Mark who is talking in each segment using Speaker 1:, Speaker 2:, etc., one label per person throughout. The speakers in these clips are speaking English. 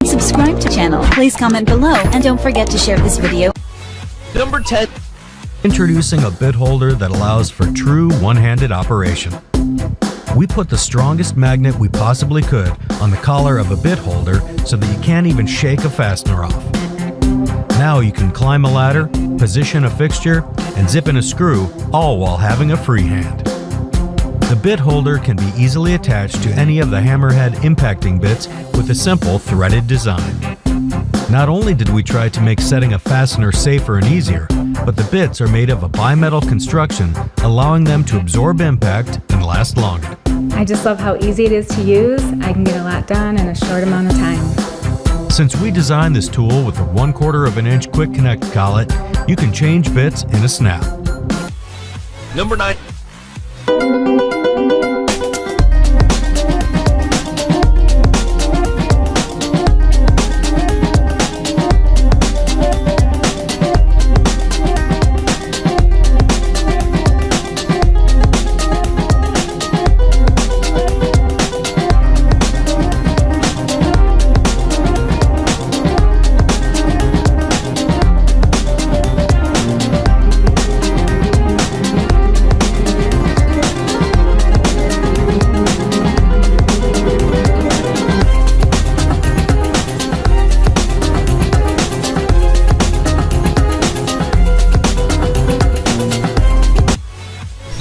Speaker 1: Subscribe to the channel, please comment below, and don't forget to share this video.
Speaker 2: Number 10.
Speaker 3: Introducing a bit holder that allows for true one-handed operation. We put the strongest magnet we possibly could on the collar of a bit holder so that you can't even shake a fastener off. Now you can climb a ladder, position a fixture, and zip in a screw, all while having a free hand. The bit holder can be easily attached to any of the hammerhead impacting bits with a simple threaded design. Not only did we try to make setting a fastener safer and easier, but the bits are made of a bimetal construction, allowing them to absorb impact and last longer.
Speaker 4: I just love how easy it is to use. I can get a lot done in a short amount of time.
Speaker 3: Since we designed this tool with a 1/4 of an inch quick connect collet, you can change bits in a snap.
Speaker 2: Number 9.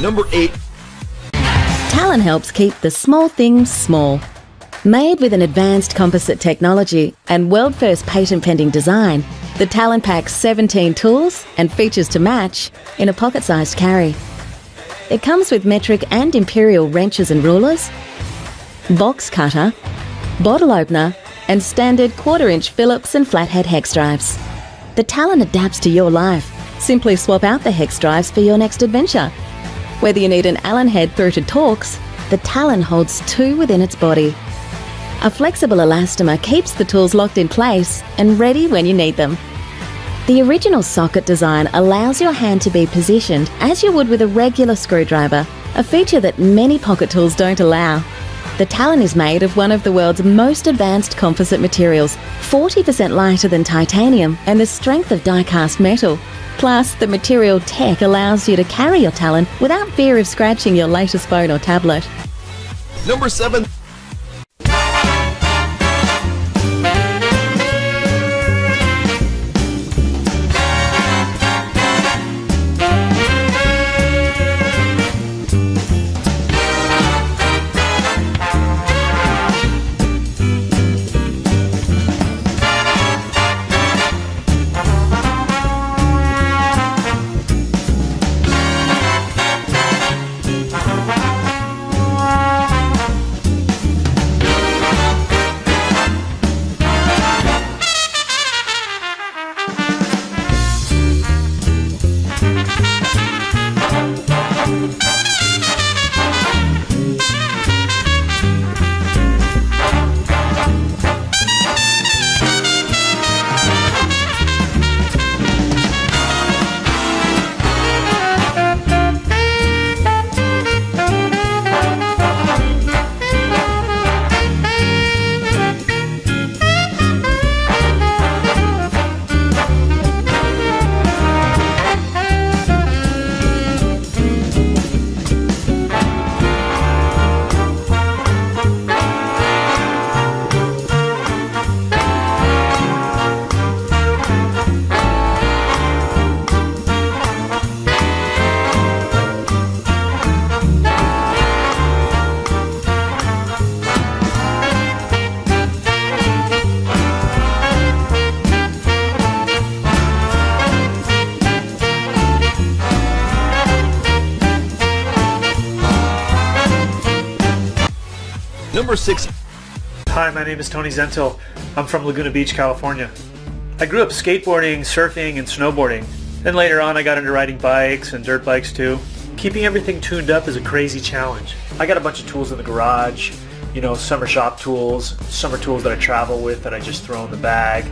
Speaker 2: Number 8.
Speaker 5: Talon helps keep the small things small. Made with an advanced composite technology and world-first patent-pending design, the Talon packs 17 tools and features to match in a pocket-sized carry. It comes with metric and imperial wrenches and rulers, box cutter, bottle opener, and standard 1/4-inch Phillips and flathead hex drives. The Talon adapts to your life. Simply swap out the hex drives for your next adventure. Whether you need an Allen head through to Torx, the Talon holds 2 within its body. A flexible elastomer keeps the tools locked in place and ready when you need them. The original socket design allows your hand to be positioned as you would with a regular screwdriver, a feature that many pocket tools don't allow. The Talon is made of one of the world's most advanced composite materials, 40% lighter than titanium and the strength of die-cast metal. Plus, the material tech allows you to carry your Talon without fear of scratching your latest phone or tablet.
Speaker 2: Number 7. Number 6.
Speaker 6: Hi, my name is Tony Zentil. I'm from Laguna Beach, California. I grew up skateboarding, surfing, and snowboarding. Then later on I got into riding bikes and dirt bikes too. Keeping everything tuned up is a crazy challenge. I got a bunch of tools in the garage, you know, summer shop tools, summer tools that I travel with that I just throw in the bag.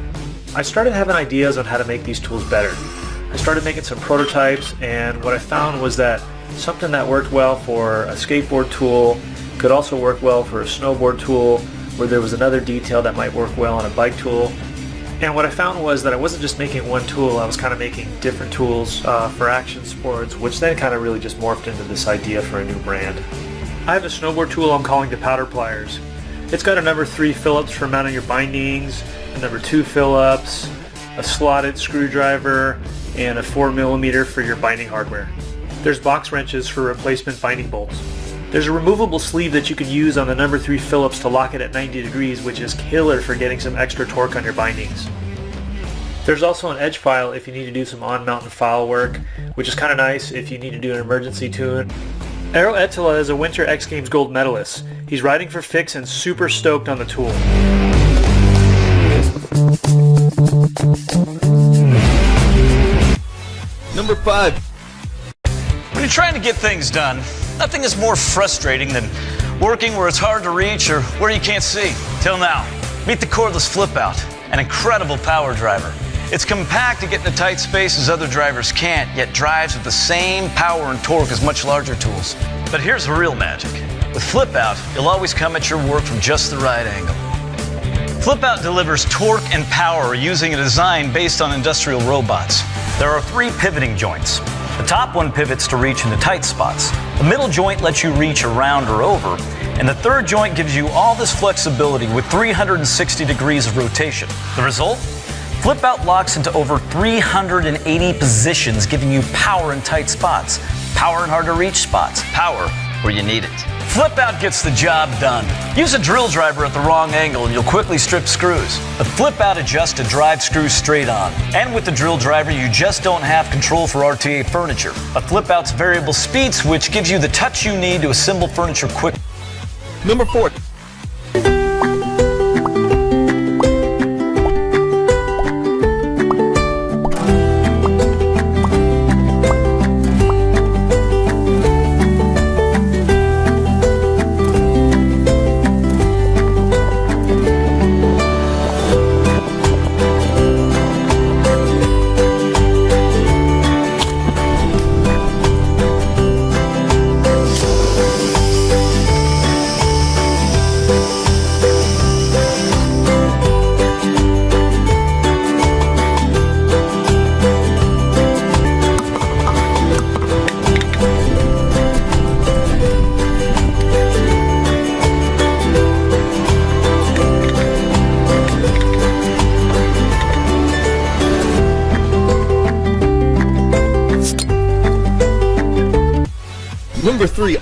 Speaker 6: I started having ideas on how to make these tools better. I started making some prototypes, and what I found was that something that worked well for a skateboard tool Could also work well for a snowboard tool, where there was another detail that might work well on a bike tool. And what I found was that I wasn't just making one tool, I was kind of making different tools for action sports, which then kind of really just morphed into this idea for a new brand. I have a snowboard tool I'm calling the powder pliers. It's got a number 3 Phillips for mounting your bindings, a number 2 Phillips, a slotted screwdriver, and a 4mm for your binding hardware. There's box wrenches for replacement binding bolts. There's a removable sleeve that you can use on the number 3 Phillips to lock it at 90 degrees, which is killer for getting some extra torque on your bindings. There's also an edge file if you need to do some on-mountain file work, which is kind of nice if you need to do an emergency tune. Aero Ettila is a Winter X Games gold medalist. He's riding for Fix and super stoked on the tool.
Speaker 2: Number 5.
Speaker 7: When you're trying to get things done, nothing is more frustrating than working where it's hard to reach or where you can't see. Till now, meet the cordless flip out, an incredible power driver. It's compact to get into tight spaces other drivers can't, yet drives with the same power and torque as much larger tools. But here's the real magic. With flip out, you'll always come at your work from just the right angle. Flip out delivers torque and power using a design based on industrial robots. There are 3 pivoting joints. The top one pivots to reach into tight spots. The middle joint lets you reach around or over. And the third joint gives you all this flexibility with 360 degrees of rotation. The result? Flip out locks into over 380 positions, giving you power in tight spots, power in hard to reach spots, power where you need it. Flip out gets the job done. Use a drill driver at the wrong angle and you'll quickly strip screws. But flip out adjusts to drive screws straight on. And with the drill driver, you just don't have control for RTA furniture. But flip out's variable speed switch gives you the touch you need to assemble furniture quick.
Speaker 2: Number 4. Number 3.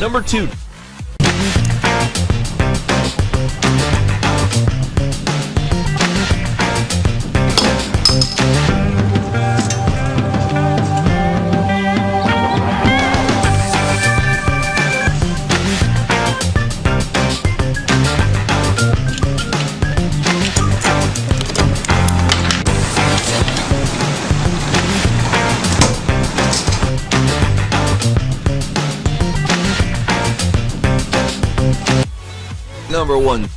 Speaker 2: Number 2. number 1.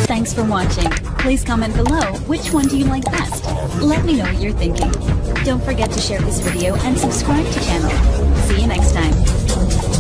Speaker 1: Thanks for watching. Please comment below which one do you like best. Let me know what you're thinking. Don't forget to share this video and subscribe to channel. See you next time.